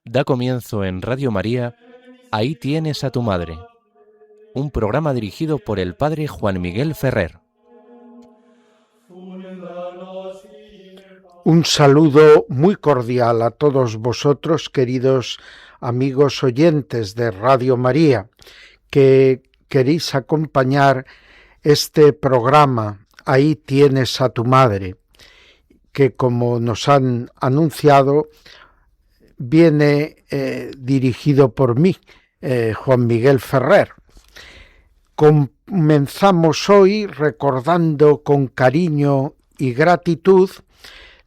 Da comienzo en Radio María, Ahí tienes a tu madre, un programa dirigido por el padre Juan Miguel Ferrer. Un saludo muy cordial a todos vosotros, queridos amigos oyentes de Radio María, que queréis acompañar este programa, Ahí tienes a tu madre, que como nos han anunciado, viene dirigido por mí, Juan Miguel Ferrer. Comenzamos hoy recordando con cariño y gratitud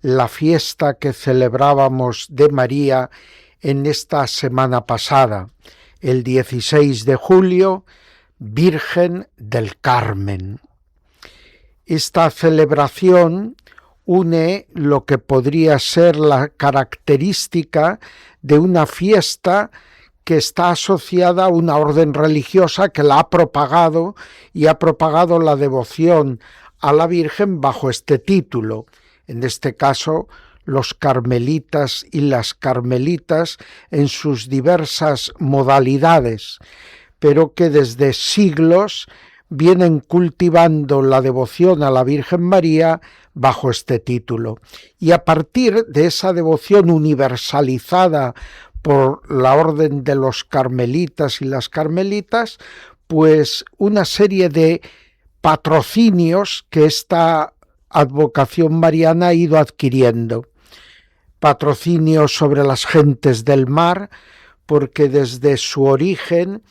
la fiesta que celebrábamos de María en esta semana pasada, el 16 de julio, Virgen del Carmen. Esta celebración une lo que podría ser la característica de una fiesta que está asociada a una orden religiosa que la ha propagado y ha propagado la devoción a la Virgen bajo este título. En este caso, los carmelitas y las carmelitas en sus diversas modalidades, pero que desde siglos vienen cultivando la devoción a la Virgen María bajo este título. Y a partir de esa devoción universalizada por la orden de los carmelitas y las carmelitas, pues una serie de patrocinios que esta advocación mariana ha ido adquiriendo. Patrocinios sobre las gentes del mar, porque desde su origen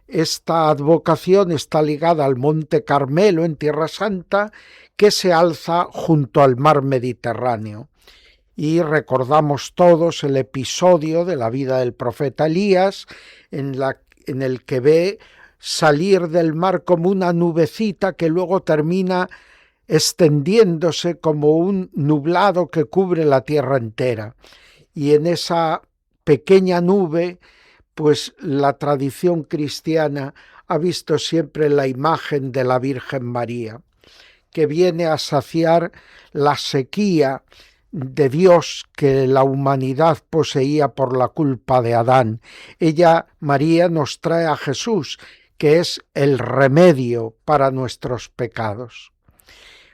esta advocación está ligada al Monte Carmelo en Tierra Santa, que se alza junto al mar Mediterráneo. Y recordamos todos el episodio de la vida del profeta Elías, en el que ve salir del mar como una nubecita que luego termina extendiéndose como un nublado que cubre la tierra entera. Y en esa pequeña nube, pues la tradición cristiana ha visto siempre la imagen de la Virgen María, que viene a saciar la sequía de Dios que la humanidad poseía por la culpa de Adán. Ella, María, nos trae a Jesús, que es el remedio para nuestros pecados.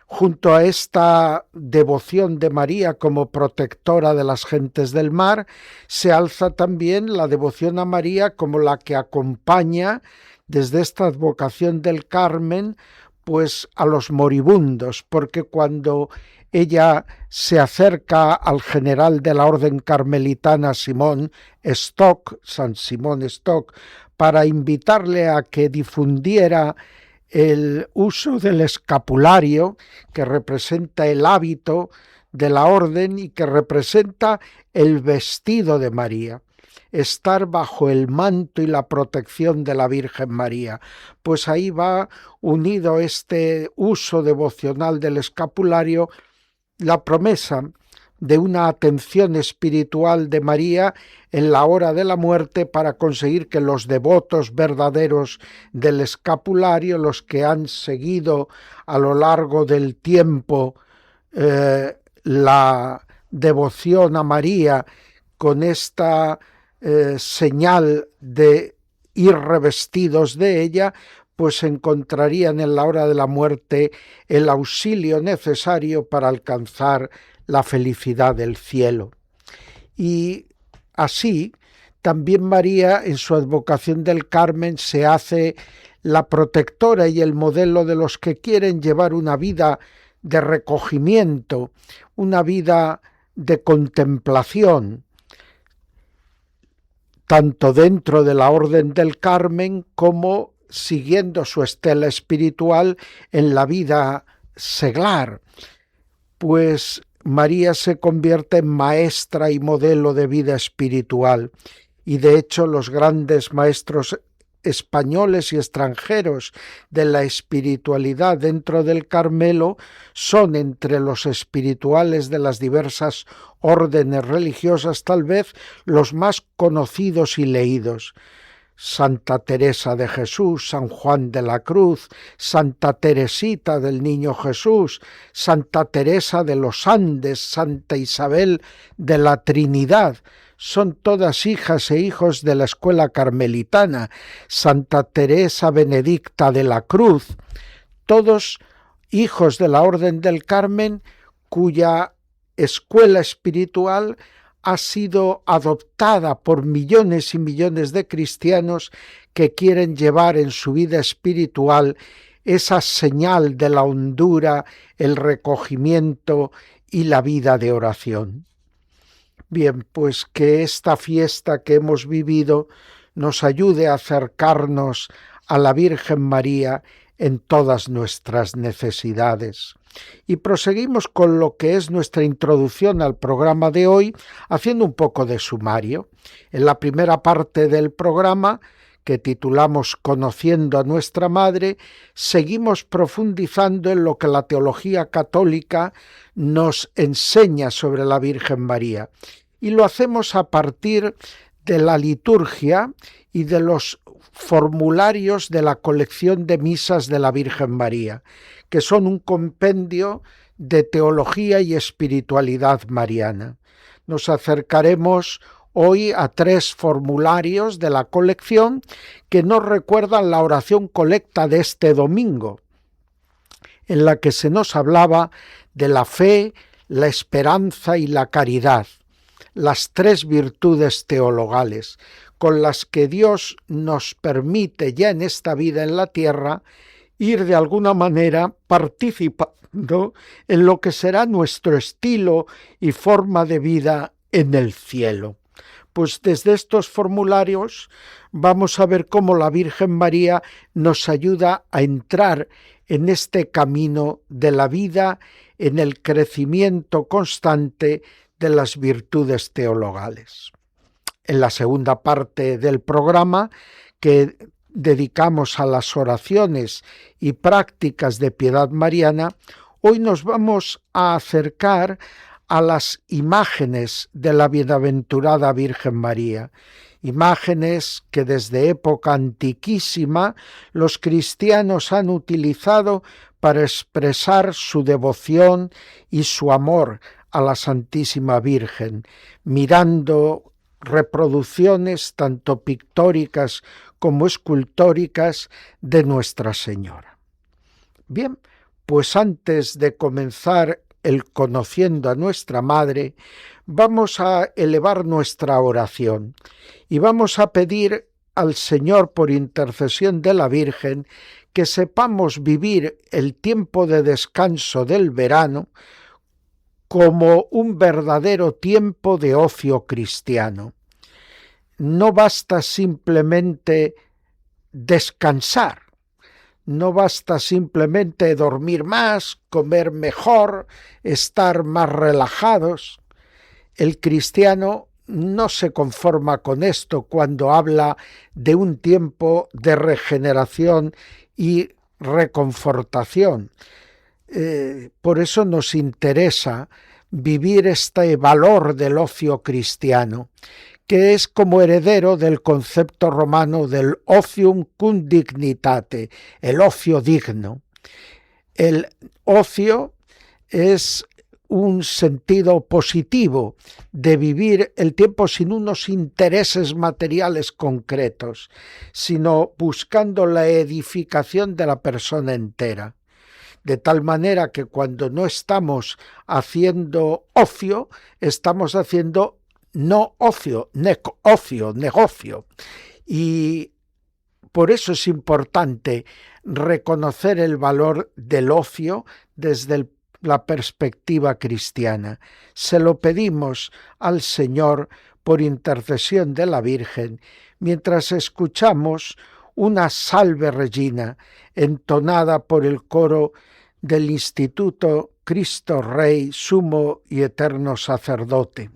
Junto a esta devoción de María como protectora de las gentes del mar, se alza también la devoción a María como la que acompaña desde esta advocación del Carmen, pues a los moribundos, porque cuando ella se acerca al general de la orden carmelitana Simón Stock, San Simón Stock, para invitarle a que difundiera el uso del escapulario, que representa el hábito de la orden y que representa el vestido de María, estar bajo el manto y la protección de la Virgen María. Pues ahí va unido este uso devocional del escapulario, la promesa de una atención espiritual de María en la hora de la muerte para conseguir que los devotos verdaderos del escapulario, los que han seguido a lo largo del tiempo la devoción a María con esta señal de ir revestidos de ella, pues encontrarían en la hora de la muerte el auxilio necesario para alcanzar la felicidad del cielo. Y así, también María, en su advocación del Carmen, se hace la protectora y el modelo de los que quieren llevar una vida de recogimiento, una vida de contemplación, tanto dentro de la Orden del Carmen como siguiendo su estela espiritual en la vida seglar, pues María se convierte en maestra y modelo de vida espiritual, y de hecho los grandes maestros españoles y extranjeros de la espiritualidad dentro del Carmelo son entre los espirituales de las diversas órdenes religiosas tal vez los más conocidos y leídos. Santa Teresa de Jesús, San Juan de la Cruz, Santa Teresita del Niño Jesús, Santa Teresa de los Andes, Santa Isabel de la Trinidad, son todas hijas e hijos de la escuela carmelitana, Santa Teresa Benedicta de la Cruz, todos hijos de la Orden del Carmen, cuya escuela espiritual ha sido adoptada por millones y millones de cristianos que quieren llevar en su vida espiritual esa señal de la hondura, el recogimiento y la vida de oración. Bien, pues que esta fiesta que hemos vivido nos ayude a acercarnos a la Virgen María en todas nuestras necesidades. Y proseguimos con lo que es nuestra introducción al programa de hoy, haciendo un poco de sumario. En la primera parte del programa, que titulamos Conociendo a nuestra Madre, seguimos profundizando en lo que la teología católica nos enseña sobre la Virgen María. Y lo hacemos a partir de la liturgia y de los formularios de la colección de misas de la Virgen María, que son un compendio de teología y espiritualidad mariana. Nos acercaremos hoy a 3 formularios de la colección que nos recuerdan la oración colecta de este domingo, en la que se nos hablaba de la fe, la esperanza y la caridad, las 3 virtudes teologales con las que Dios nos permite ya en esta vida en la tierra ir de alguna manera participando en lo que será nuestro estilo y forma de vida en el cielo. Pues desde estos formularios vamos a ver cómo la Virgen María nos ayuda a entrar en este camino de la vida, en el crecimiento constante de las virtudes teologales. En la segunda parte del programa, que dedicamos a las oraciones y prácticas de piedad mariana, hoy nos vamos a acercar a las imágenes de la bienaventurada Virgen María, imágenes que desde época antiquísima los cristianos han utilizado para expresar su devoción y su amor a la Santísima Virgen, mirando reproducciones tanto pictóricas como escultóricas de Nuestra Señora. Bien, pues antes de comenzar el Conociendo a nuestra Madre, vamos a elevar nuestra oración y vamos a pedir al Señor, por intercesión de la Virgen, que sepamos vivir el tiempo de descanso del verano como un verdadero tiempo de ocio cristiano. No basta simplemente descansar, no basta simplemente dormir más, comer mejor, estar más relajados. El cristiano no se conforma con esto cuando habla de un tiempo de regeneración y reconfortación. Por eso nos interesa vivir este valor del ocio cristiano, que es como heredero del concepto romano del otium cum dignitate, el ocio digno. El ocio es un sentido positivo de vivir el tiempo sin unos intereses materiales concretos, sino buscando la edificación de la persona entera. De tal manera que cuando no estamos haciendo ocio, estamos haciendo no ocio, negocio. Y por eso es importante reconocer el valor del ocio desde la perspectiva cristiana. Se lo pedimos al Señor por intercesión de la Virgen, mientras escuchamos una Salve Regina entonada por el coro del Instituto Cristo Rey, Sumo y Eterno Sacerdote.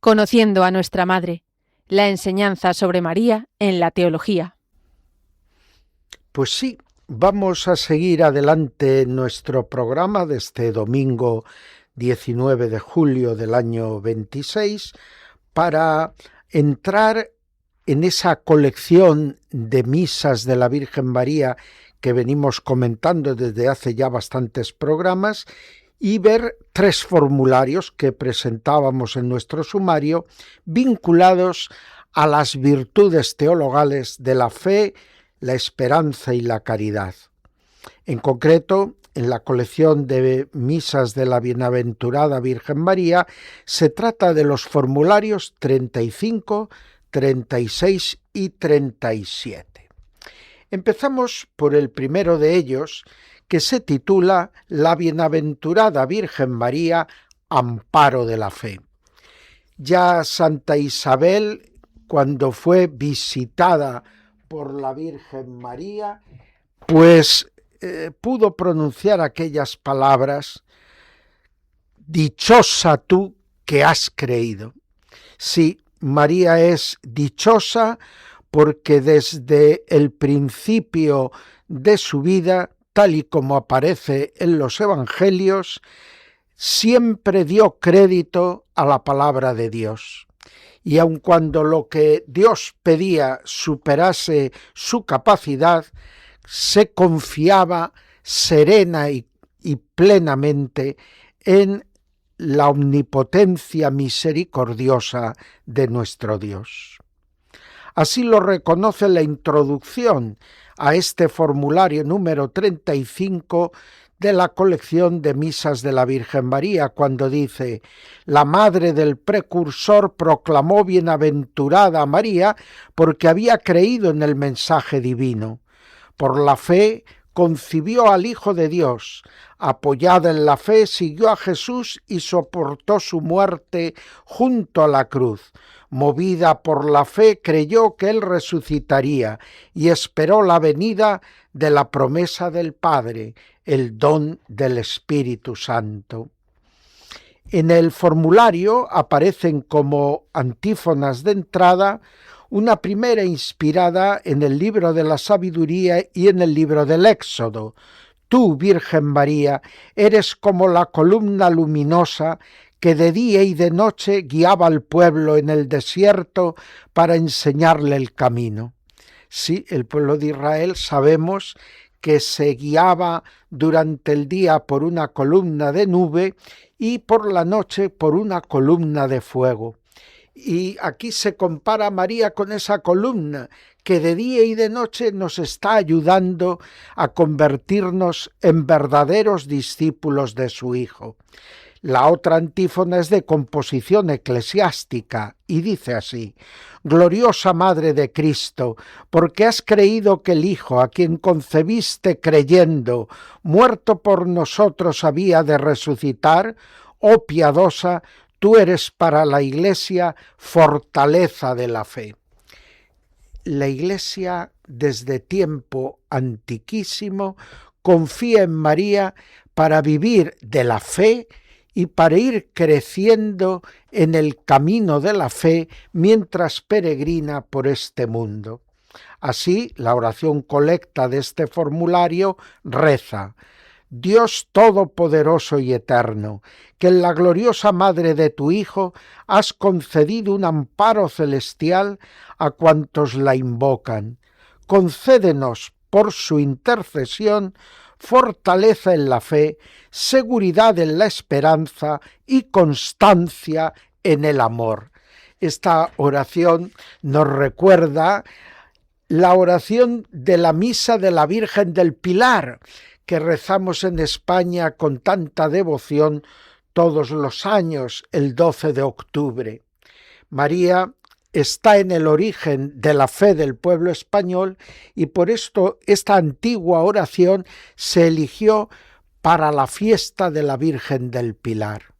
Conociendo a nuestra Madre, la enseñanza sobre María en la teología. Pues sí, vamos a seguir adelante en nuestro programa de este domingo 19 de julio del año 26 para entrar en esa colección de misas de la Virgen María que venimos comentando desde hace ya bastantes programas y ver 3 formularios que presentábamos en nuestro sumario vinculados a las virtudes teologales de la fe, la esperanza y la caridad. En concreto, en la colección de misas de la Bienaventurada Virgen María se trata de los formularios 35, 36 y 37. Empezamos por el primero de ellos, que se titula La Bienaventurada Virgen María, amparo de la fe. Ya Santa Isabel, cuando fue visitada por la Virgen María, pues pudo pronunciar aquellas palabras: dichosa tú que has creído. Sí, María es dichosa porque desde el principio de su vida, tal y como aparece en los evangelios, siempre dio crédito a la palabra de Dios. Y aun cuando lo que Dios pedía superase su capacidad, se confiaba serena y plenamente en la omnipotencia misericordiosa de nuestro Dios. Así lo reconoce la introducción a este formulario número 35 de la colección de misas de la Virgen María, cuando dice: la madre del precursor proclamó bienaventurada a María porque había creído en el mensaje divino. Por la fe concibió al Hijo de Dios. Apoyada en la fe, siguió a Jesús y soportó su muerte junto a la cruz. Movida por la fe, creyó que Él resucitaría y esperó la venida de la promesa del Padre, el don del Espíritu Santo. En el formulario aparecen como antífonas de entrada una primera inspirada en el libro de la sabiduría y en el libro del Éxodo. Tú, Virgen María, eres como la columna luminosa que de día y de noche guiaba al pueblo en el desierto para enseñarle el camino. Sí, el pueblo de Israel sabemos que se guiaba durante el día por una columna de nube y por la noche por una columna de fuego. Y aquí se compara a María con esa columna que de día y de noche nos está ayudando a convertirnos en verdaderos discípulos de su Hijo. La otra antífona es de composición eclesiástica y dice así: gloriosa Madre de Cristo, porque has creído que el Hijo, a quien concebiste creyendo, muerto por nosotros había de resucitar, oh piadosa, tú eres para la Iglesia fortaleza de la fe. La Iglesia desde tiempo antiquísimo confía en María para vivir de la fe y para ir creciendo en el camino de la fe mientras peregrina por este mundo. Así, la oración colecta de este formulario reza: Dios Todopoderoso y Eterno, que en la gloriosa Madre de tu Hijo has concedido un amparo celestial a cuantos la invocan. Concédenos por su intercesión fortaleza en la fe, seguridad en la esperanza y constancia en el amor. Esta oración nos recuerda la oración de la Misa de la Virgen del Pilar, que rezamos en España con tanta devoción todos los años, el 12 de octubre. María está en el origen de la fe del pueblo español y por esto esta antigua oración se eligió para la fiesta de la Virgen del Pilar.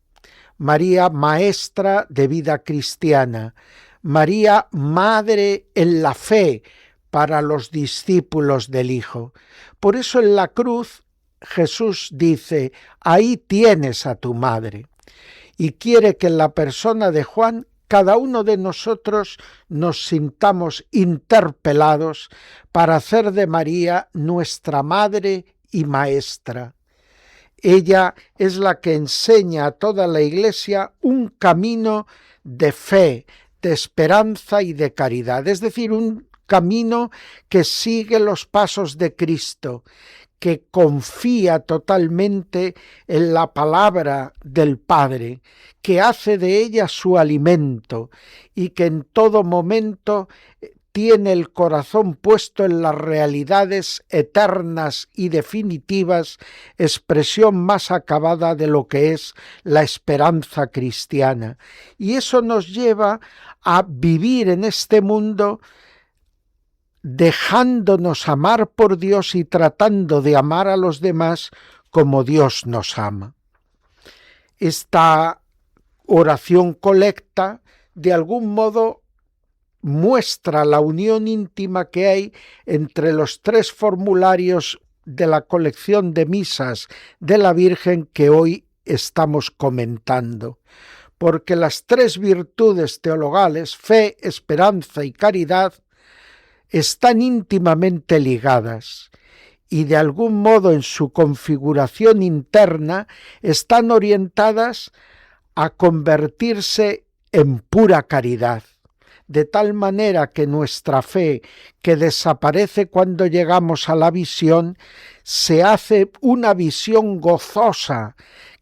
María, maestra de vida cristiana, María, madre en la fe para los discípulos del Hijo. Por eso en la cruz Jesús dice: ahí tienes a tu madre. Y quiere que en la persona de Juan cada uno de nosotros nos sintamos interpelados para hacer de María nuestra madre y maestra. Ella es la que enseña a toda la Iglesia un camino de fe, de esperanza y de caridad, es decir, un camino que sigue los pasos de Cristo, que confía totalmente en la palabra del Padre, que hace de ella su alimento y que en todo momento tiene el corazón puesto en las realidades eternas y definitivas, expresión más acabada de lo que es la esperanza cristiana. Y eso nos lleva a vivir en este mundo dejándonos amar por Dios y tratando de amar a los demás como Dios nos ama. Esta oración colecta, de algún modo, muestra la unión íntima que hay entre los 3 formularios de la colección de misas de la Virgen que hoy estamos comentando, porque las 3 virtudes teologales, fe, esperanza y caridad, están íntimamente ligadas y de algún modo en su configuración interna están orientadas a convertirse en pura caridad, de tal manera que nuestra fe, que desaparece cuando llegamos a la visión, se hace una visión gozosa,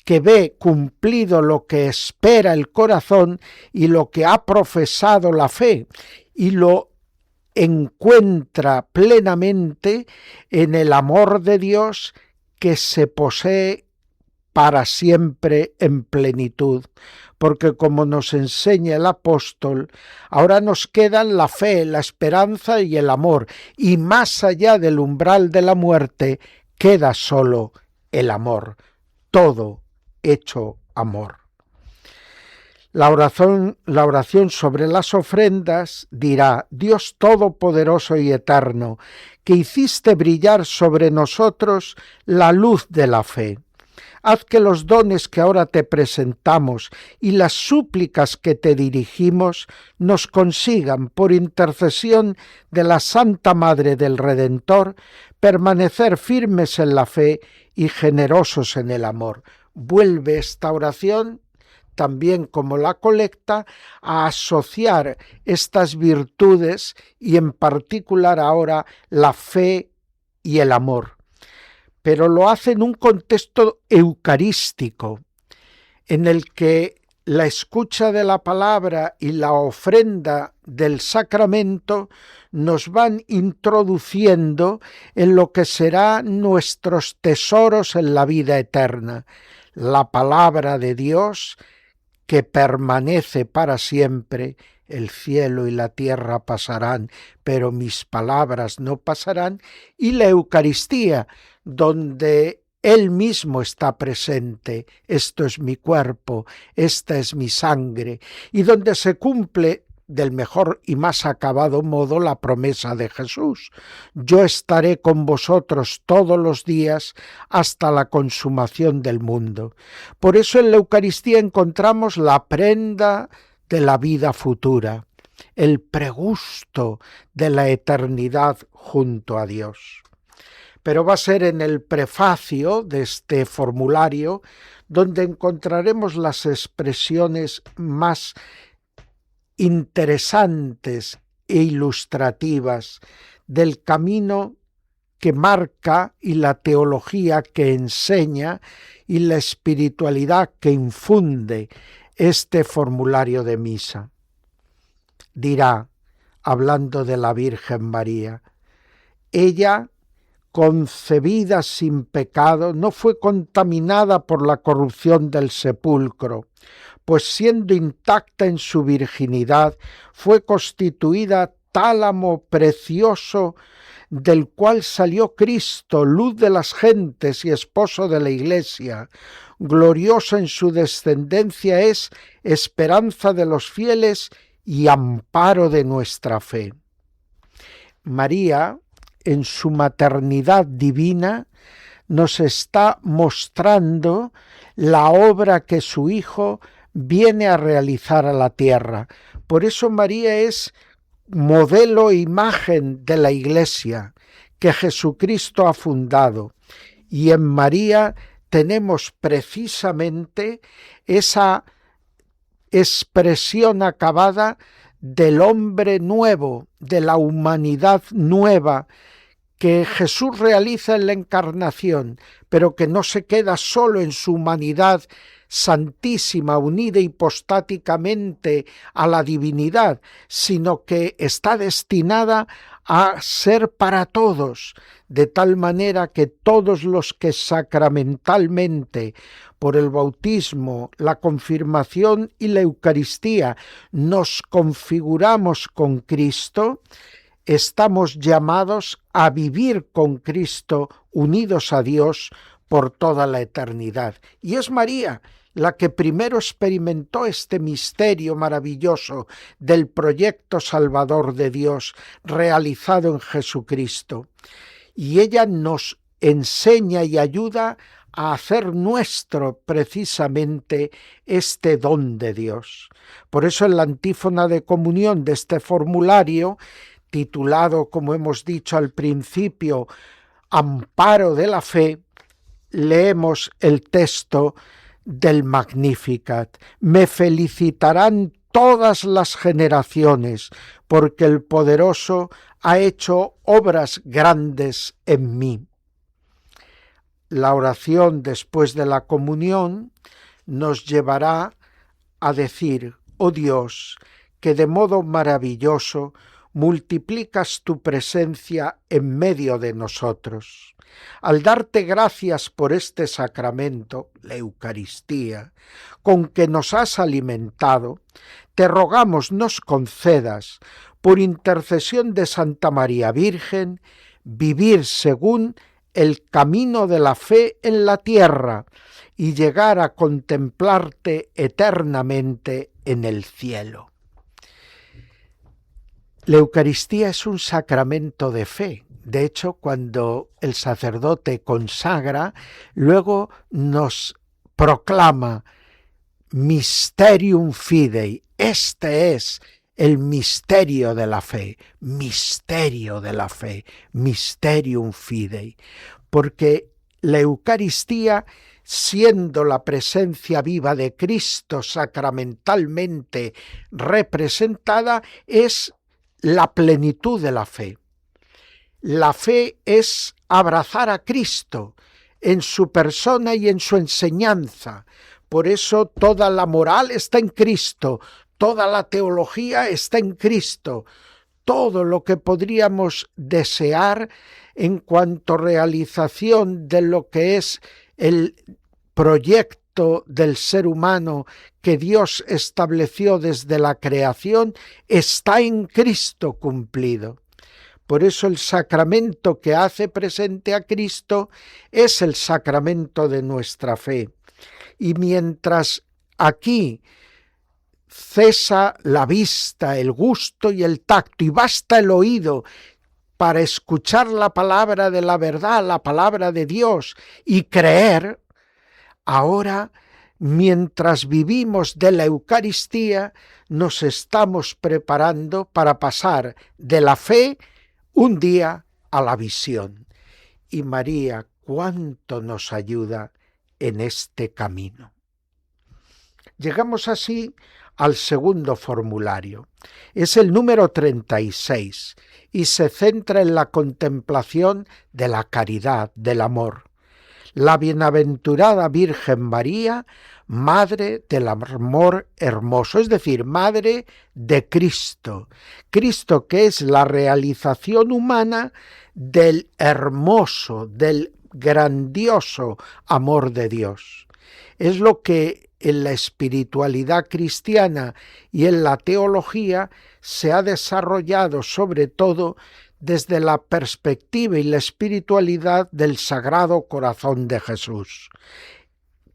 que ve cumplido lo que espera el corazón y lo que ha profesado la fe, y lo encuentra plenamente en el amor de Dios que se posee para siempre en plenitud, porque como nos enseña el apóstol, ahora nos quedan la fe, la esperanza y el amor, y más allá del umbral de la muerte queda solo el amor, todo hecho amor. La oración sobre las ofrendas dirá: Dios Todopoderoso y Eterno, que hiciste brillar sobre nosotros la luz de la fe. Haz que los dones que ahora te presentamos y las súplicas que te dirigimos nos consigan, por intercesión de la Santa Madre del Redentor, permanecer firmes en la fe y generosos en el amor. Vuelve esta oración, también como la colecta, a asociar estas virtudes y en particular ahora la fe y el amor. Pero lo hace en un contexto eucarístico, en el que la escucha de la palabra y la ofrenda del sacramento nos van introduciendo en lo que serán nuestros tesoros en la vida eterna, la palabra de Dios que permanece para siempre. El cielo y la tierra pasarán, pero mis palabras no pasarán, y la Eucaristía, donde Él mismo está presente. Esto es mi cuerpo, esta es mi sangre, y donde se cumple del mejor y más acabado modo la promesa de Jesús: yo estaré con vosotros todos los días hasta la consumación del mundo. Por eso en la Eucaristía encontramos la prenda de la vida futura, el pregusto de la eternidad junto a Dios. Pero va a ser en el prefacio de este formulario donde encontraremos las expresiones más interesantes e ilustrativas del camino que marca y la teología que enseña y la espiritualidad que infunde este formulario de misa. Dirá, hablando de la Virgen María: ella, concebida sin pecado, no fue contaminada por la corrupción del sepulcro, pues siendo intacta en su virginidad, fue constituida tálamo precioso del cual salió Cristo, luz de las gentes y esposo de la Iglesia. Gloriosa en su descendencia es, esperanza de los fieles y amparo de nuestra fe. María, en su maternidad divina, nos está mostrando la obra que su Hijo viene a realizar a la tierra. Por eso María es modelo e imagen de la Iglesia que Jesucristo ha fundado. Y en María tenemos precisamente esa expresión acabada del hombre nuevo, de la humanidad nueva, que Jesús realiza en la encarnación, pero que no se queda solo en su humanidad santísima, unida hipostáticamente a la divinidad, sino que está destinada a ser para todos, de tal manera que todos los que sacramentalmente, por el bautismo, la confirmación y la Eucaristía, nos configuramos con Cristo, estamos llamados a vivir con Cristo unidos a Dios por toda la eternidad. Y es María la que primero experimentó este misterio maravilloso del proyecto salvador de Dios realizado en Jesucristo. Y ella nos enseña y ayuda a hacer nuestro precisamente este don de Dios. Por eso en la antífona de comunión de este formulario, titulado, como hemos dicho al principio, Amparo de la Fe, leemos el texto del Magnificat. Me felicitarán todas las generaciones, porque el Poderoso ha hecho obras grandes en mí. La oración después de la comunión nos llevará a decir: oh Dios, que de modo maravilloso multiplicas tu presencia en medio de nosotros. Al darte gracias por este sacramento, la Eucaristía, con que nos has alimentado, te rogamos nos concedas, por intercesión de Santa María Virgen, vivir según el camino de la fe en la tierra y llegar a contemplarte eternamente en el cielo. La Eucaristía es un sacramento de fe. De hecho, cuando el sacerdote consagra, luego nos proclama Mysterium Fidei. Este es el misterio de la fe, misterio de la fe, Mysterium Fidei. Porque la Eucaristía, siendo la presencia viva de Cristo sacramentalmente representada, es la plenitud de la fe. La fe es abrazar a Cristo en su persona y en su enseñanza. Por eso toda la moral está en Cristo, toda la teología está en Cristo. Todo lo que podríamos desear en cuanto a realización de lo que es el proyecto del ser humano que Dios estableció desde la creación, está en Cristo cumplido. Por eso el sacramento que hace presente a Cristo es el sacramento de nuestra fe. Y mientras aquí cesa la vista, el gusto y el tacto, y basta el oído para escuchar la palabra de la verdad, la palabra de Dios, y creer, ahora, mientras vivimos de la Eucaristía, nos estamos preparando para pasar de la fe un día a la visión. Y María, cuánto nos ayuda en este camino. Llegamos así al segundo formulario. Es el número 36 y se centra en la contemplación de la caridad, del amor. La bienaventurada Virgen María, Madre del amor hermoso, es decir, Madre de Cristo. Cristo que es la realización humana del hermoso, del grandioso amor de Dios. Es lo que en la espiritualidad cristiana y en la teología se ha desarrollado sobre todo desde la perspectiva y la espiritualidad del Sagrado Corazón de Jesús.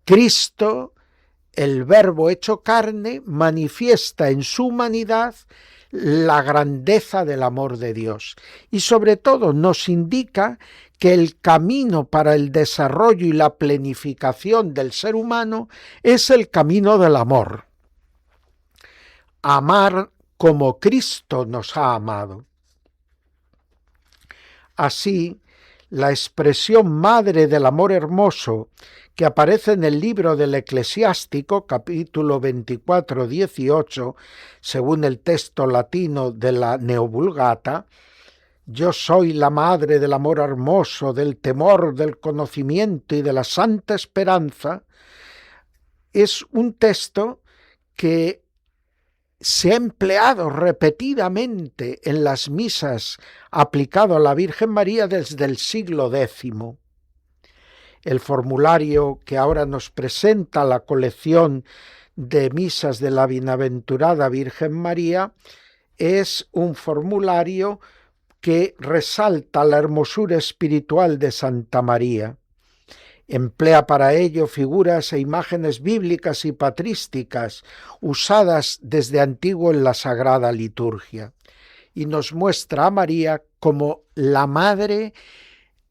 Cristo, el Verbo hecho carne, manifiesta en su humanidad la grandeza del amor de Dios y sobre todo nos indica que el camino para el desarrollo y la plenificación del ser humano es el camino del amor. amar como Cristo nos ha amado. Así, la expresión madre del amor hermoso que aparece en el libro del Eclesiástico, capítulo 24, 18, según el texto latino de la Neovulgata, yo soy la madre del amor hermoso, del temor, del conocimiento y de la santa esperanza, es un texto que se ha empleado repetidamente en las misas aplicado a la Virgen María desde el siglo X. El formulario que ahora nos presenta la colección de misas de la Bienaventurada Virgen María es un formulario que resalta la hermosura espiritual de Santa María. Emplea para ello figuras e imágenes bíblicas y patrísticas usadas desde antiguo en la Sagrada Liturgia y nos muestra a María como la madre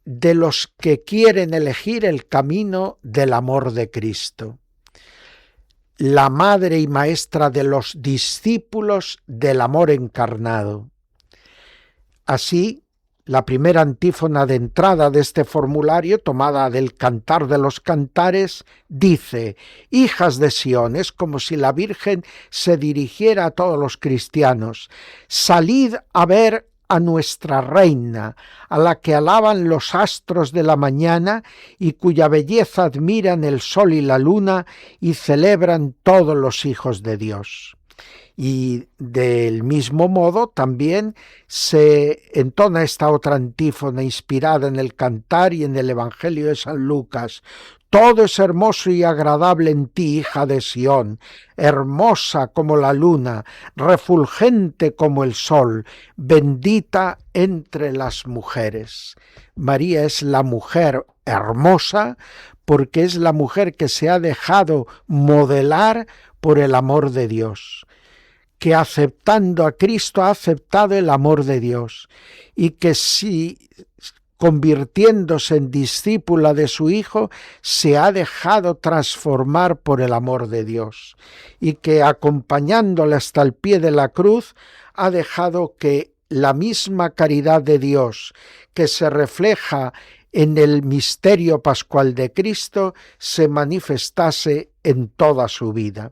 de los que quieren elegir el camino del amor de Cristo, la madre y maestra de los discípulos del amor encarnado. Así, la primera antífona de entrada de este formulario, tomada del Cantar de los Cantares, dice: hijas de Sión, es como si la Virgen se dirigiera a todos los cristianos, salid a ver a nuestra reina, a la que alaban los astros de la mañana y cuya belleza admiran el sol y la luna y celebran todos los hijos de Dios. Y del mismo modo también se entona esta otra antífona inspirada en el Cantar y en el Evangelio de San Lucas. Todo es hermoso y agradable en ti, hija de Sión, hermosa como la luna, refulgente como el sol, bendita entre las mujeres. María es la mujer hermosa porque es la mujer que se ha dejado modelar por el amor de Dios, que aceptando a Cristo ha aceptado el amor de Dios y que si convirtiéndose en discípula de su Hijo se ha dejado transformar por el amor de Dios y que acompañándole hasta el pie de la cruz ha dejado que la misma caridad de Dios que se refleja en el misterio pascual de Cristo se manifestase en toda su vida.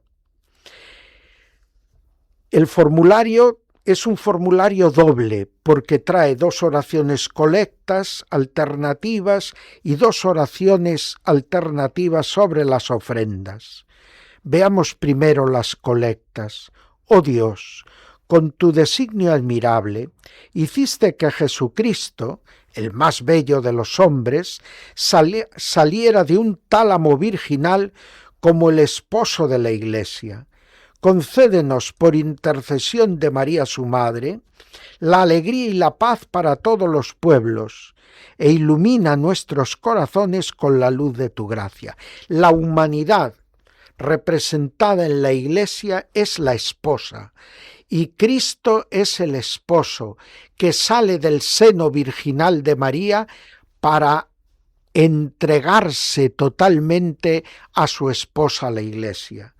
El formulario es un formulario doble porque trae 2 oraciones colectas alternativas y 2 oraciones alternativas sobre las ofrendas. Veamos primero las colectas. Oh Dios, con tu designio admirable, hiciste que Jesucristo, el más bello de los hombres, saliera de un tálamo virginal como el esposo de la Iglesia. Concédenos, por intercesión de María su Madre, la alegría y la paz para todos los pueblos, e ilumina nuestros corazones con la luz de tu gracia. La humanidad representada en la Iglesia es la esposa, y Cristo es el esposo que sale del seno virginal de María para entregarse totalmente a su esposa, la Iglesia.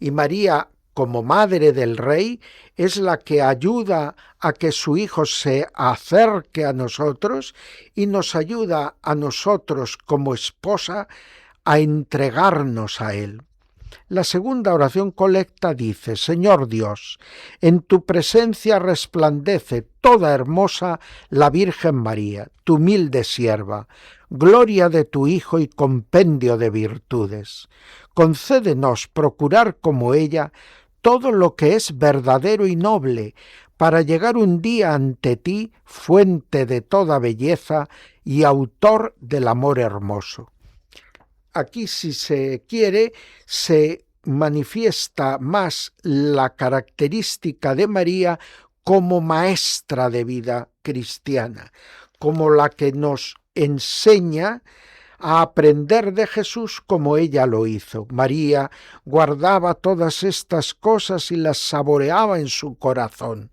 Y María, como madre del Rey, es la que ayuda a que su Hijo se acerque a nosotros y nos ayuda a nosotros como esposa a entregarnos a Él. La segunda oración colecta dice: Señor Dios, en tu presencia resplandece toda hermosa la Virgen María, tu humilde sierva, gloria de tu Hijo y compendio de virtudes. Concédenos procurar como ella todo lo que es verdadero y noble, para llegar un día ante ti, fuente de toda belleza y autor del amor hermoso. Aquí, si se quiere, se manifiesta más la característica de María como maestra de vida cristiana, como la que nos enseña a aprender de Jesús como ella lo hizo. María guardaba todas estas cosas y las saboreaba en su corazón,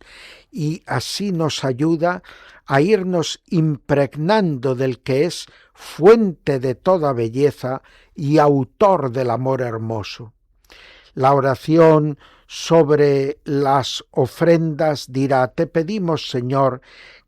y así nos ayuda a irnos impregnando del que es fuente de toda belleza y autor del amor hermoso. La oración sobre las ofrendas dirá: te pedimos, Señor,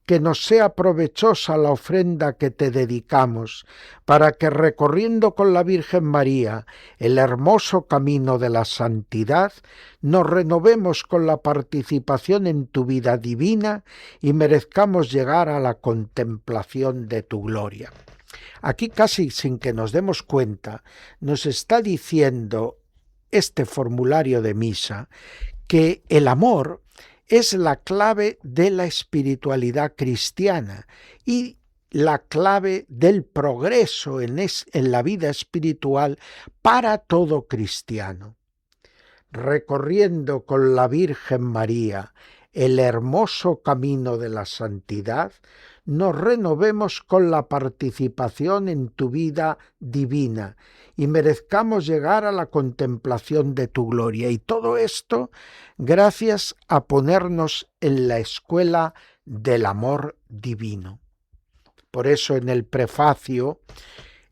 que nos sea provechosa la ofrenda que te dedicamos, para que recorriendo con la Virgen María el hermoso camino de la santidad, nos renovemos con la participación en tu vida divina y merezcamos llegar a la contemplación de tu gloria. Aquí, casi sin que nos demos cuenta, nos está diciendo este formulario de misa que el amor es la clave de la espiritualidad cristiana y la clave del progreso en la vida espiritual para todo cristiano. Recorriendo con la Virgen María el hermoso camino de la santidad, nos renovemos con la participación en tu vida divina y merezcamos llegar a la contemplación de tu gloria. Y todo esto gracias a ponernos en la escuela del amor divino. Por eso en el prefacio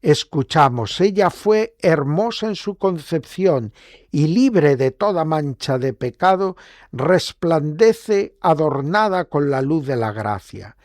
escuchamos: ella fue hermosa en su concepción y libre de toda mancha de pecado, resplandece adornada con la luz de la gracia.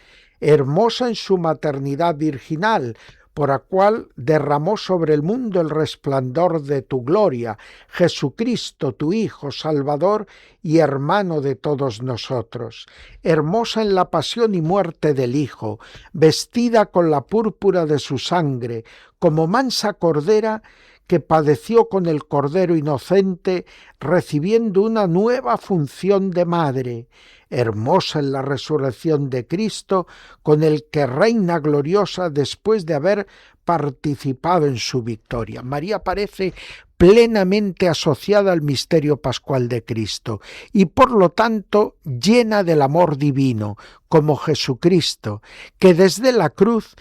Hermosa en su maternidad virginal, por la cual derramó sobre el mundo el resplandor de tu gloria, Jesucristo, tu Hijo, Salvador y hermano de todos nosotros. Hermosa en la pasión y muerte del Hijo, vestida con la púrpura de su sangre, como mansa cordera que padeció con el Cordero inocente, recibiendo una nueva función de madre. Hermosa en la resurrección de Cristo, con el que reina gloriosa después de haber participado en su victoria. María parece plenamente asociada al misterio pascual de Cristo y por lo tanto llena del amor divino, como Jesucristo, que desde la cruz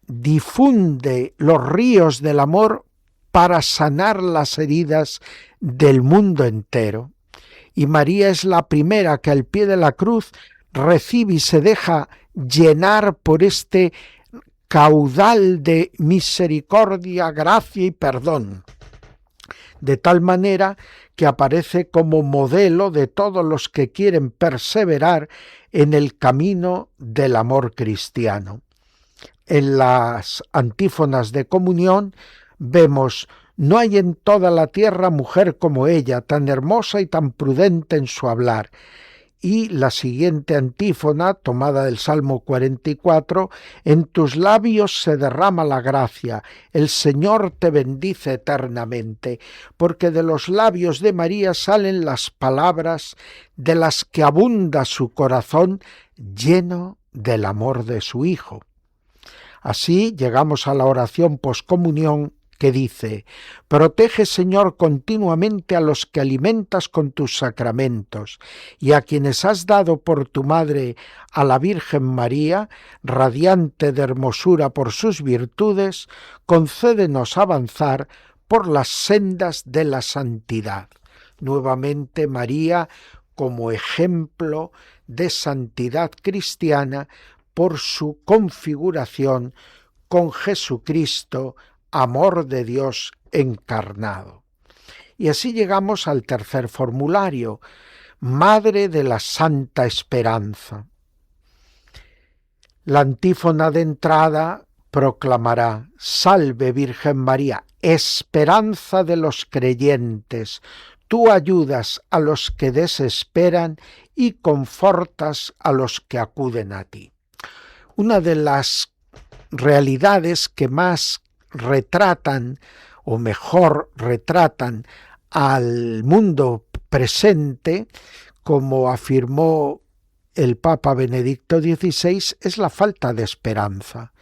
difunde los ríos del amor para sanar las heridas del mundo entero. Y María es la primera que al pie de la cruz recibe y se deja llenar por este caudal de misericordia, gracia y perdón, de tal manera que aparece como modelo de todos los que quieren perseverar en el camino del amor cristiano. En las antífonas de comunión vemos: no hay en toda la tierra mujer como ella, tan hermosa y tan prudente en su hablar. Y la siguiente antífona, tomada del Salmo 44, en tus labios se derrama la gracia, el Señor te bendice eternamente, porque de los labios de María salen las palabras de las que abunda su corazón lleno del amor de su Hijo. Así llegamos a la oración poscomunión que dice: protege, Señor, continuamente a los que alimentas con tus sacramentos y a quienes has dado por tu madre a la Virgen María, radiante de hermosura por sus virtudes, concédenos avanzar por las sendas de la santidad. Nuevamente María como ejemplo de santidad cristiana por su configuración con Jesucristo, amor de Dios encarnado. Y así llegamos al tercer formulario: Madre de la Santa Esperanza. La antífona de entrada proclamará: Salve Virgen María, esperanza de los creyentes, tú ayudas a los que desesperan y confortas a los que acuden a ti. Una de las realidades que más retratan, o mejor retratan, al mundo presente, como afirmó el Papa Benedicto XVI, es la falta de esperanza.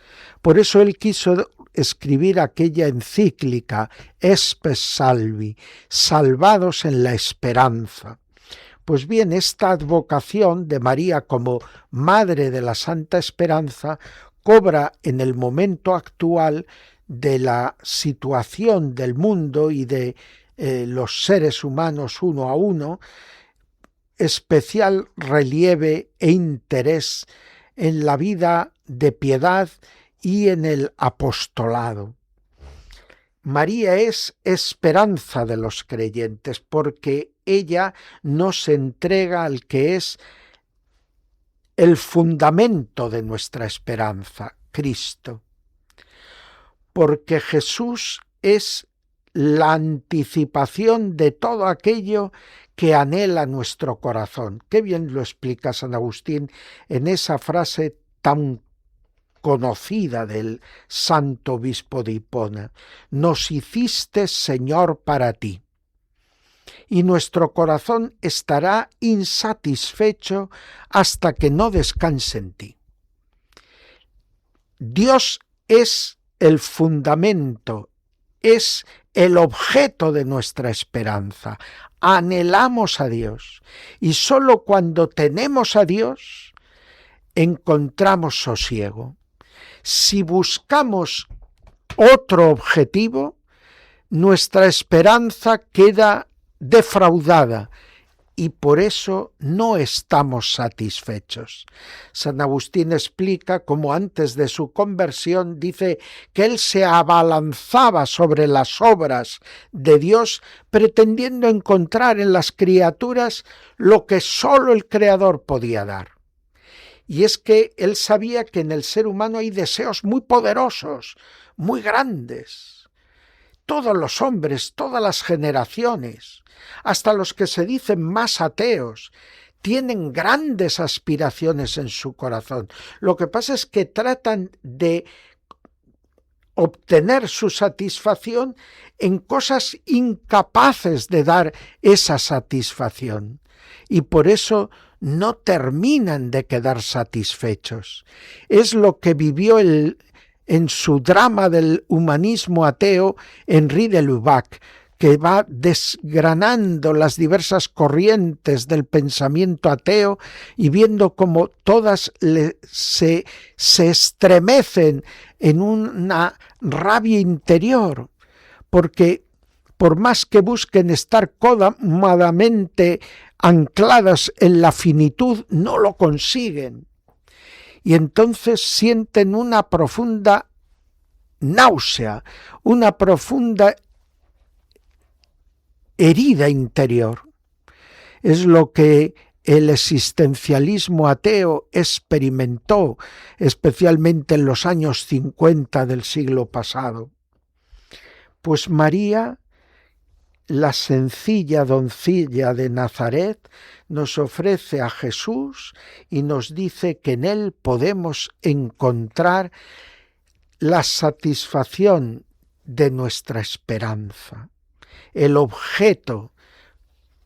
Por eso él quiso escribir aquella encíclica Spes Salvi, salvados en la esperanza. Pues bien, esta advocación de María como Madre de la Santa Esperanza cobra en el momento actual de la situación del mundo y de los seres humanos uno a uno, especial relieve e interés en la vida de piedad y en el apostolado. María es esperanza de los creyentes porque ella nos entrega al que es el fundamento de nuestra esperanza, Cristo. Porque Jesús es la anticipación de todo aquello que anhela nuestro corazón. Qué bien lo explica San Agustín en esa frase tan conocida del santo obispo de Hipona: nos hiciste Señor para ti. Y nuestro corazón estará insatisfecho hasta que no descanse en ti. Dios es el fundamento, es el objeto de nuestra esperanza. Anhelamos a Dios y sólo cuando tenemos a Dios encontramos sosiego. Si buscamos otro objetivo, nuestra esperanza queda defraudada y por eso no estamos satisfechos. San Agustín explica cómo antes de su conversión dice que él se abalanzaba sobre las obras de Dios pretendiendo encontrar en las criaturas lo que sólo el Creador podía dar. Y es que él sabía que en el ser humano hay deseos muy poderosos, muy grandes. Todos los hombres, todas las generaciones, hasta los que se dicen más ateos, tienen grandes aspiraciones en su corazón. Lo que pasa es que tratan de obtener su satisfacción en cosas incapaces de dar esa satisfacción. Y por eso no terminan de quedar satisfechos. Es lo que vivió en su drama del humanismo ateo Henri de Lubac, que va desgranando las diversas corrientes del pensamiento ateo y viendo cómo todas se estremecen en una rabia interior, porque por más que busquen estar cómodamente ancladas en la finitud, no lo consiguen. Y entonces sienten una profunda náusea, una profunda herida interior. Es lo que el existencialismo ateo experimentó, especialmente en los años 50 del siglo pasado. Pues María, la sencilla doncella de Nazaret, nos ofrece a Jesús y nos dice que en él podemos encontrar la satisfacción de nuestra esperanza, el objeto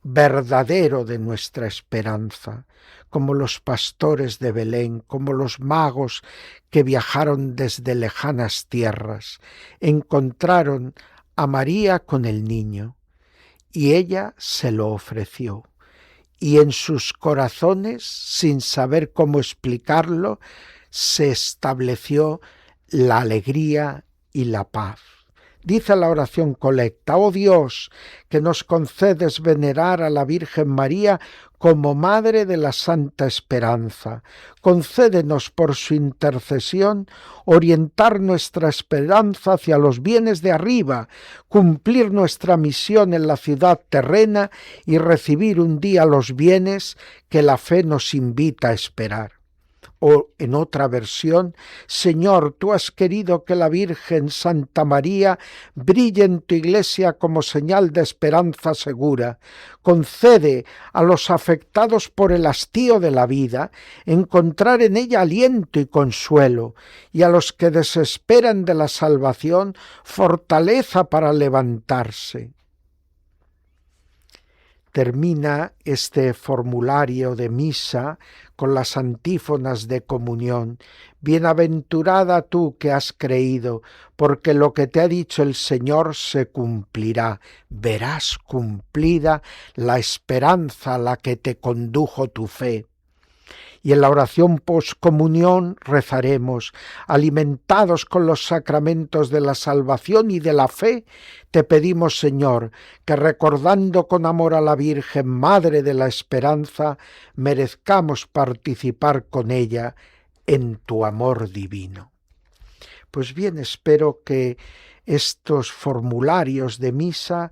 verdadero de nuestra esperanza, como los pastores de Belén, como los magos que viajaron desde lejanas tierras, encontraron a María con el niño y ella se lo ofreció. Y en sus corazones, sin saber cómo explicarlo, se estableció la alegría y la paz. Dice la oración colecta: oh Dios, que nos concedes venerar a la Virgen María como Madre de la Santa Esperanza, concédenos por su intercesión orientar nuestra esperanza hacia los bienes de arriba, cumplir nuestra misión en la ciudad terrena y recibir un día los bienes que la fe nos invita a esperar. O en otra versión: Señor, tú has querido que la Virgen Santa María brille en tu iglesia como señal de esperanza segura. Concede a los afectados por el hastío de la vida encontrar en ella aliento y consuelo, y a los que desesperan de la salvación fortaleza para levantarse. Termina este formulario de misa con las antífonas de comunión. Bienaventurada tú que has creído, porque lo que te ha dicho el Señor se cumplirá. Verás cumplida la esperanza a la que te condujo tu fe. Y en la oración poscomunión rezaremos: alimentados con los sacramentos de la salvación y de la fe, te pedimos, Señor, que recordando con amor a la Virgen, Madre de la Esperanza, merezcamos participar con ella en tu amor divino. Pues bien, espero que estos formularios de misa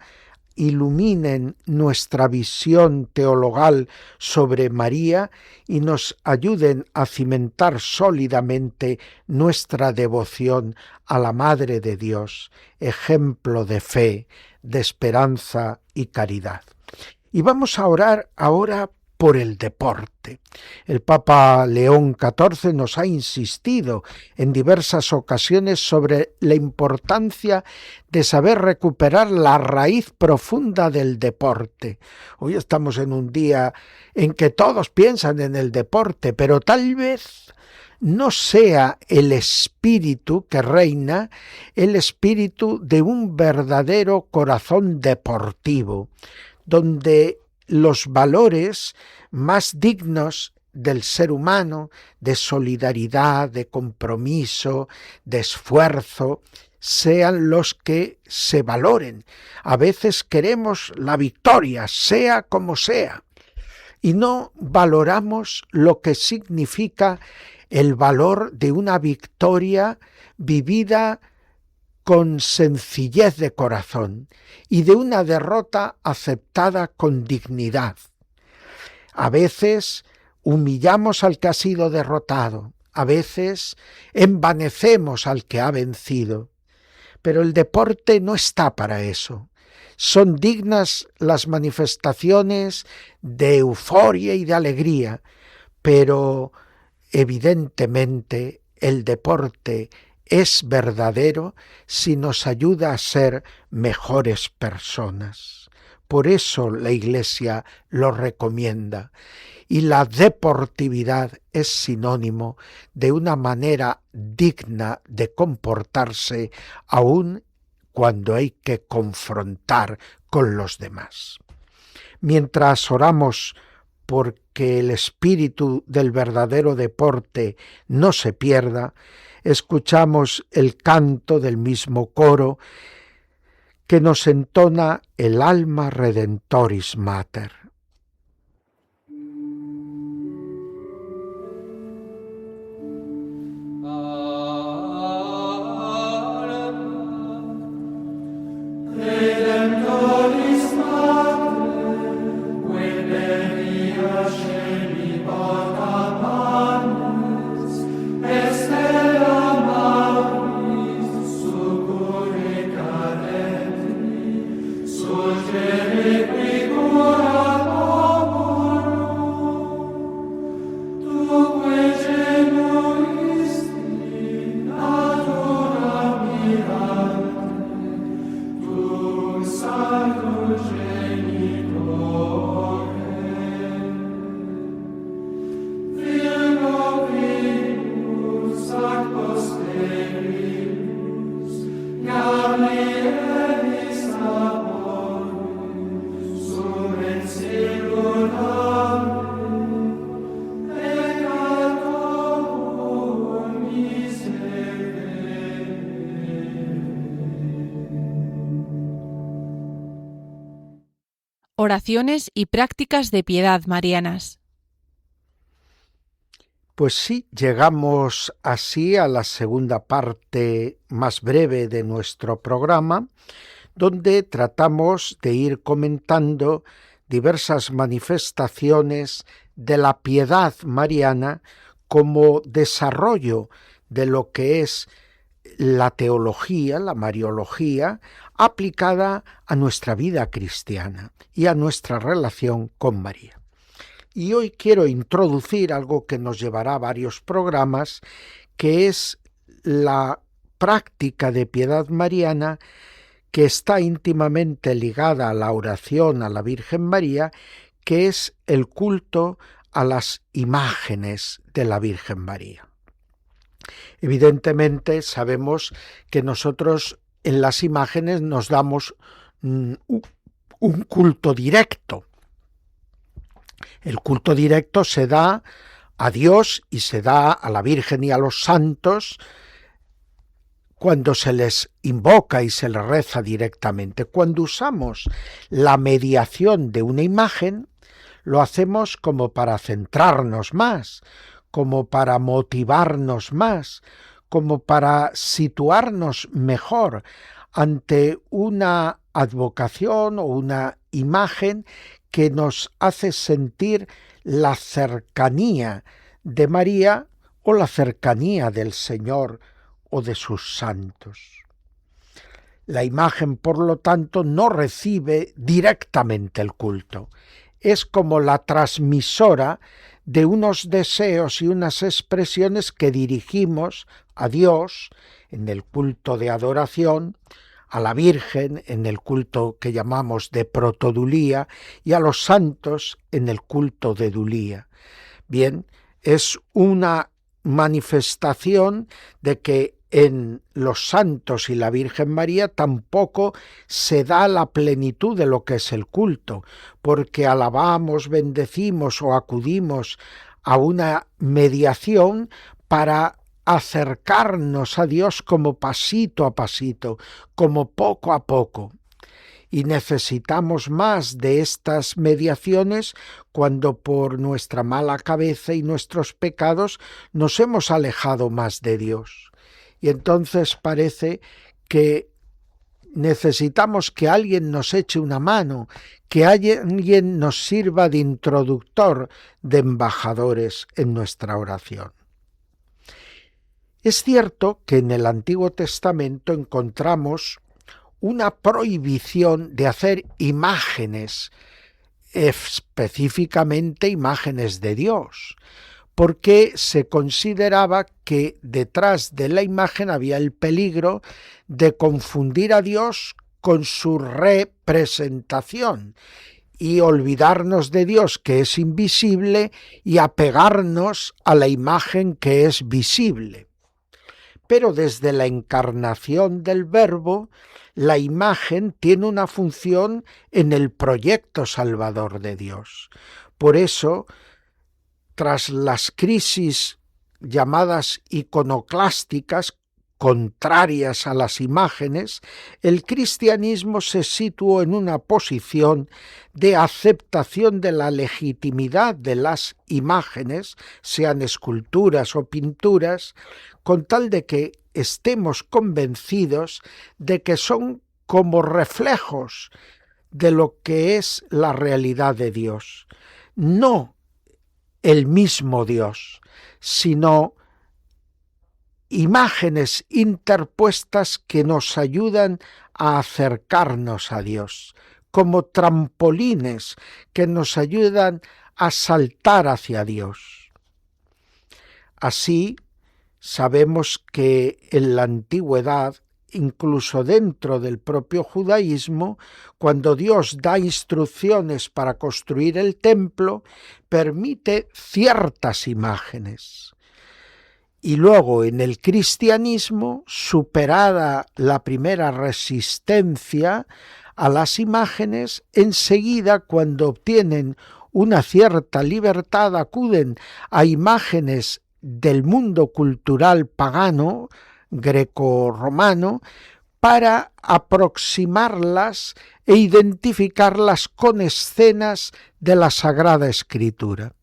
iluminen nuestra visión teologal sobre María y nos ayuden a cimentar sólidamente nuestra devoción a la Madre de Dios, ejemplo de fe, de esperanza y caridad. Y vamos a orar ahora por el deporte. El Papa León XIV nos ha insistido en diversas ocasiones sobre la importancia de saber recuperar la raíz profunda del deporte. Hoy estamos en un día en que todos piensan en el deporte, pero tal vez no sea el espíritu que reina, el espíritu de un verdadero corazón deportivo, donde los valores más dignos del ser humano, de solidaridad, de compromiso, de esfuerzo, sean los que se valoren. A veces queremos la victoria, sea como sea, y no valoramos lo que significa el valor de una victoria vivida con sencillez de corazón y de una derrota aceptada con dignidad. A veces humillamos al que ha sido derrotado, a veces envanecemos al que ha vencido, pero el deporte no está para eso. Son dignas las manifestaciones de euforia y de alegría, pero evidentemente el deporte es verdadero si nos ayuda a ser mejores personas. Por eso la Iglesia lo recomienda. Y la deportividad es sinónimo de una manera digna de comportarse aun cuando hay que confrontar con los demás. Mientras oramos porque el espíritu del verdadero deporte no se pierda, escuchamos el canto del mismo coro que nos entona el Alma Redentoris Mater. Oraciones y prácticas de piedad marianas. Pues sí, llegamos así a la segunda parte más breve de nuestro programa, donde tratamos de ir comentando diversas manifestaciones de la piedad mariana como desarrollo de lo que es la teología, la mariología, aplicada a nuestra vida cristiana y a nuestra relación con María. Y hoy quiero introducir algo que nos llevará a varios programas, que es la práctica de piedad mariana que está íntimamente ligada a la oración a la Virgen María, que es el culto a las imágenes de la Virgen María. Evidentemente sabemos que nosotros en las imágenes nos damos un culto directo. El culto directo se da a Dios y se da a la Virgen y a los santos cuando se les invoca y se les reza directamente. Cuando usamos la mediación de una imagen, lo hacemos como para centrarnos más, como para motivarnos más, como para situarnos mejor ante una advocación o una imagen que nos hace sentir la cercanía de María o la cercanía del Señor o de sus santos. La imagen, por lo tanto, no recibe directamente el culto. Es como la transmisora de unos deseos y unas expresiones que dirigimos a Dios en el culto de adoración, a la Virgen en el culto que llamamos de protodulía y a los santos en el culto de dulía. Bien, es una manifestación de que en los santos y la Virgen María tampoco se da la plenitud de lo que es el culto, porque alabamos, bendecimos o acudimos a una mediación para acercarnos a Dios como pasito a pasito, como poco a poco. Y necesitamos más de estas mediaciones cuando por nuestra mala cabeza y nuestros pecados nos hemos alejado más de Dios. Y entonces parece que necesitamos que alguien nos eche una mano, que alguien nos sirva de introductor, de embajadores en nuestra oración. Es cierto que en el Antiguo Testamento encontramos una prohibición de hacer imágenes, específicamente imágenes de Dios, porque se consideraba que detrás de la imagen había el peligro de confundir a Dios con su representación y olvidarnos de Dios, que es invisible, y apegarnos a la imagen que es visible. Pero desde la encarnación del Verbo, la imagen tiene una función en el proyecto salvador de Dios. Por eso, tras las crisis llamadas iconoclásticas, contrarias a las imágenes, el cristianismo se situó en una posición de aceptación de la legitimidad de las imágenes, sean esculturas o pinturas, con tal de que estemos convencidos de que son como reflejos de lo que es la realidad de Dios. No el mismo Dios, sino imágenes interpuestas que nos ayudan a acercarnos a Dios, como trampolines que nos ayudan a saltar hacia Dios. Así, sabemos que en la antigüedad, incluso dentro del propio judaísmo, cuando Dios da instrucciones para construir el templo, permite ciertas imágenes. Y luego en el cristianismo, superada la primera resistencia a las imágenes, enseguida cuando obtienen una cierta libertad acuden a imágenes del mundo cultural pagano, greco-romano, para aproximarlas e identificarlas con escenas de la Sagrada Escritura,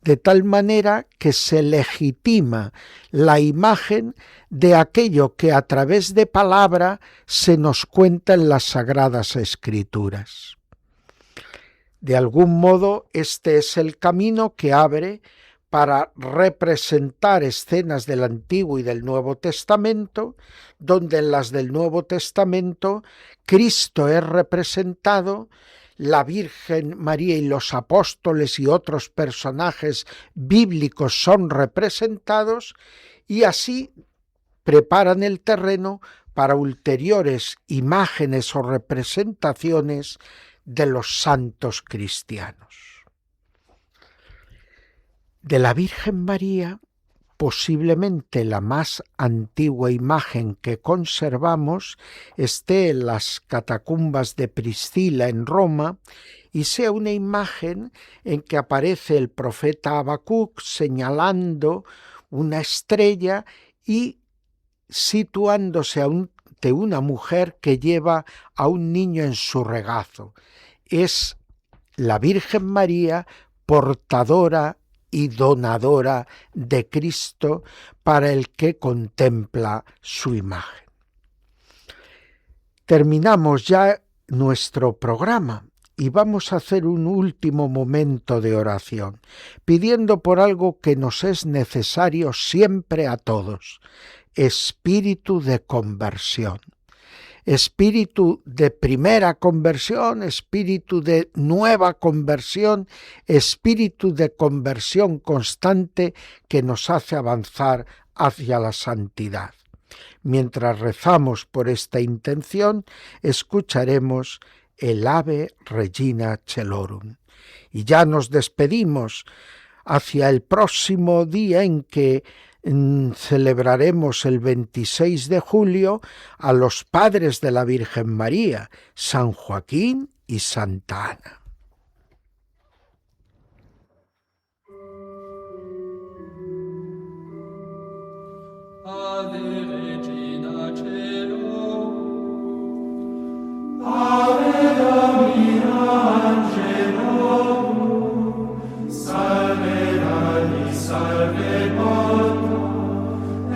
de tal manera que se legitima la imagen de aquello que a través de palabra se nos cuenta en las Sagradas Escrituras. De algún modo, este es el camino que abre para representar escenas del Antiguo y del Nuevo Testamento, donde en las del Nuevo Testamento Cristo es representado, la Virgen María y los apóstoles y otros personajes bíblicos son representados, y así preparan el terreno para ulteriores imágenes o representaciones de los santos cristianos. De la Virgen María, posiblemente la más antigua imagen que conservamos esté en las catacumbas de Priscila en Roma y sea una imagen en que aparece el profeta Habacuc señalando una estrella y situándose ante una mujer que lleva a un niño en su regazo. Es la Virgen María portadora y donadora de Cristo para el que contempla su imagen. Terminamos ya nuestro programa y vamos a hacer un último momento de oración, pidiendo por algo que nos es necesario siempre a todos: espíritu de conversión. Espíritu de primera conversión, espíritu de nueva conversión, espíritu de conversión constante que nos hace avanzar hacia la santidad. Mientras rezamos por esta intención, escucharemos el Ave Regina Celorum. Y ya nos despedimos hacia el próximo día en que celebraremos el 26 de julio a los padres de la Virgen María, San Joaquín y Santa Ana. Ave Regina Celorum, Ave Domina Angelorum, Salve Dani, Salve Porta,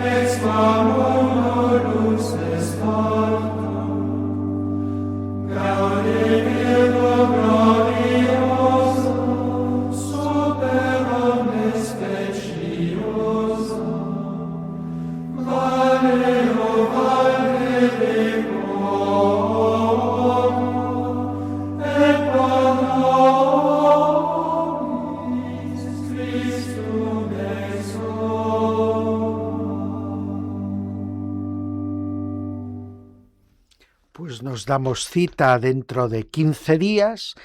ex famulo luces portum, Gaudete gloriosa, super omnes speciosa, Vale, o vale de et pro nobis Christum Pues nos damos cita dentro de 15 días,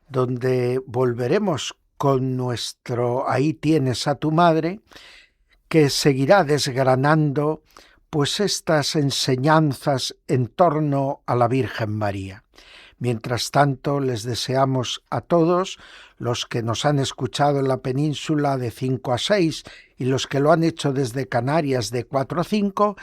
donde volveremos con nuestro Ahí tienes a tu madre, que seguirá desgranando pues estas enseñanzas en torno a la Virgen María. Mientras tanto, les deseamos a todos, los que nos han escuchado en la península de 5 a 6 y los que lo han hecho desde Canarias de 4 a 5,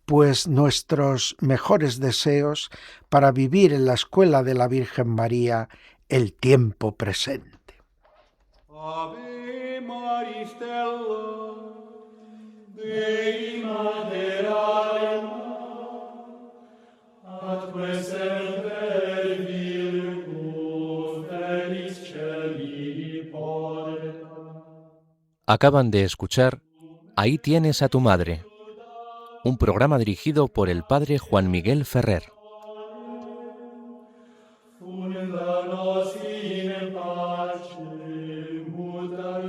pues nuestros mejores deseos para vivir en la escuela de la Virgen María el tiempo presente. Ave Maria Stella, Dei Mater atque semper Virgo felis celi porta. Acaban de escuchar Ahí tienes a tu madre, un programa dirigido por el padre Juan Miguel Ferrer. Funda nos in pace, mutar